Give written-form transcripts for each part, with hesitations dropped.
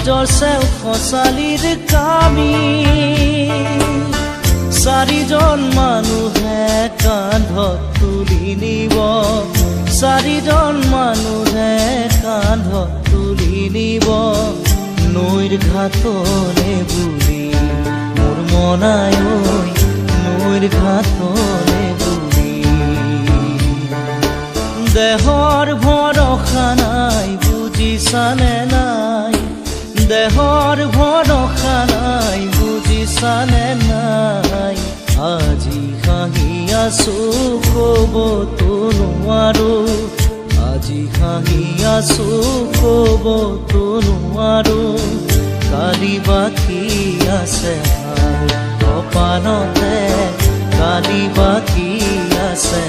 সমাজৰ চেও খচালিৰ কামি চাৰিজন মানুহে কান্ধত তুলি নিব চাৰিজন মানুহে কান্ধত তুলি নিব নৈৰ ঘাটলে বুলি মোৰ মনাই ঐ নৈৰ ঘাটলে বুলি দেহৰ ভৰসা নাই বুজিছানে নাই দেহৰ ভৰসা নাই বুজিছানে নাই আজি হাঁহি আছো ক'বতো নোৱাৰো আজি হাঁহি আছো ক'বতো নোৱাৰো কালি বাকী আছে কপালতে কালি বাকী আছে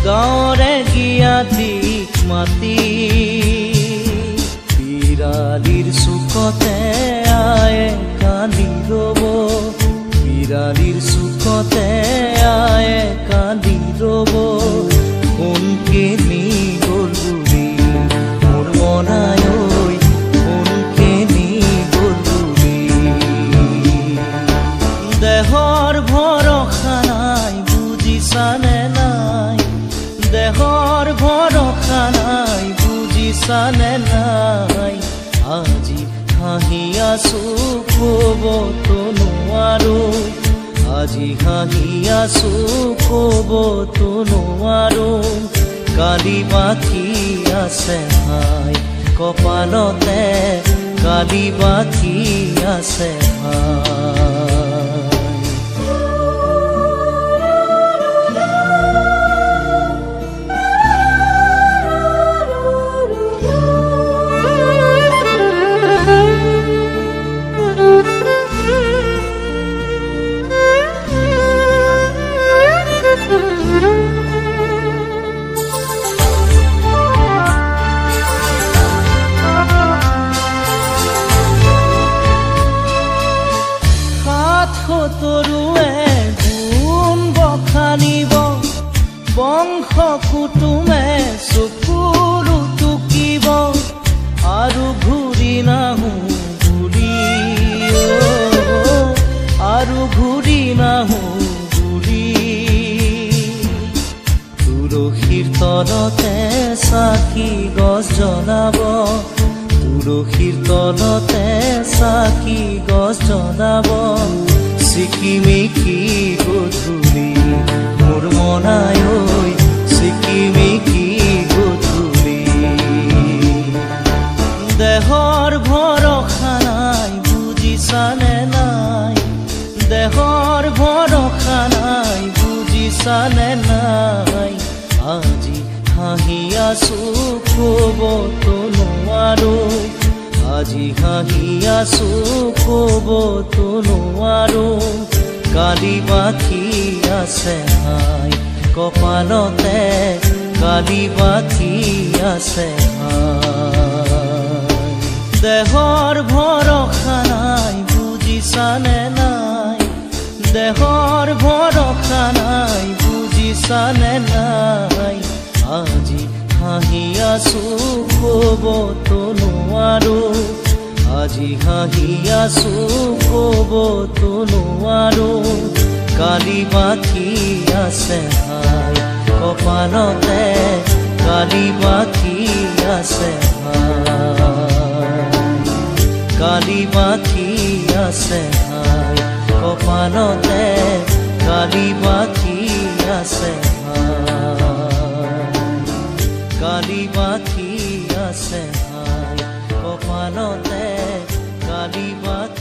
গাঁৱৰে গিয়াতিক মাতি বিৰালিৰ চুকতে আয়ে কান্দি ৰ'ব বিৰালিৰ চুকতে আয়ে কান্দি ৰ'ব কোনকে নি গ'ল বুলি মোৰ মনাই ঐ কোনকে নি গ'ল বুলি দেহৰ ভৰসা নাই বুজিছানে নাই দেহৰ ভৰসা নাই বুজিছানে নাই আজি হাঁহি আছো ক'বতো নোৱাৰো আজি হাঁহি আছো ক'বতো নোৱাৰো কালি বাকী আছে হাই কপালতে কালি বাকী আছে হাই তৰুৱে গুণ বখানিব বংশ কুটুমে চকুৰু টুকিব আৰু ঘূৰি নাহো বুলি আৰু ঘূৰি নাহো বুলি তুলসীৰ তলতে চাকি গছ জ্বলাব তুলসীৰ তলতে চাকি গছ জ্বলাব চিকিমিকি গধূলি মোৰ মনাই ঐ চিকিমিকি গধূলি দেহৰ ভৰসা নাই বুজিছানে নাই দেহৰ ভৰসা নাই বুজিছানে নাই আজি হাঁহি আছো ক'বতো নোৱাৰো আজি হাঁহি আছো ক'বতো নোৱাৰো কালি বাকী আছে হাই কপালতে কালি বাকী আছে হাই দেহৰ ভৰসা নাই বুজিছানে নাই দেহৰ ভৰসা নাই বুজিছানে নাই আজি হাঁহি আছো ক'বতো নোৱাৰো আজি হাঁহি আছো ক'বতো নোৱাৰো কালি বাকী আছে হাই কপালতে কালি বাকী আছে হাই কালি বাকী আছে হাই কপালতে কালি বাকী আছে হাই কালি বাকী আছে হাই কপাল গালতে কালি পাখি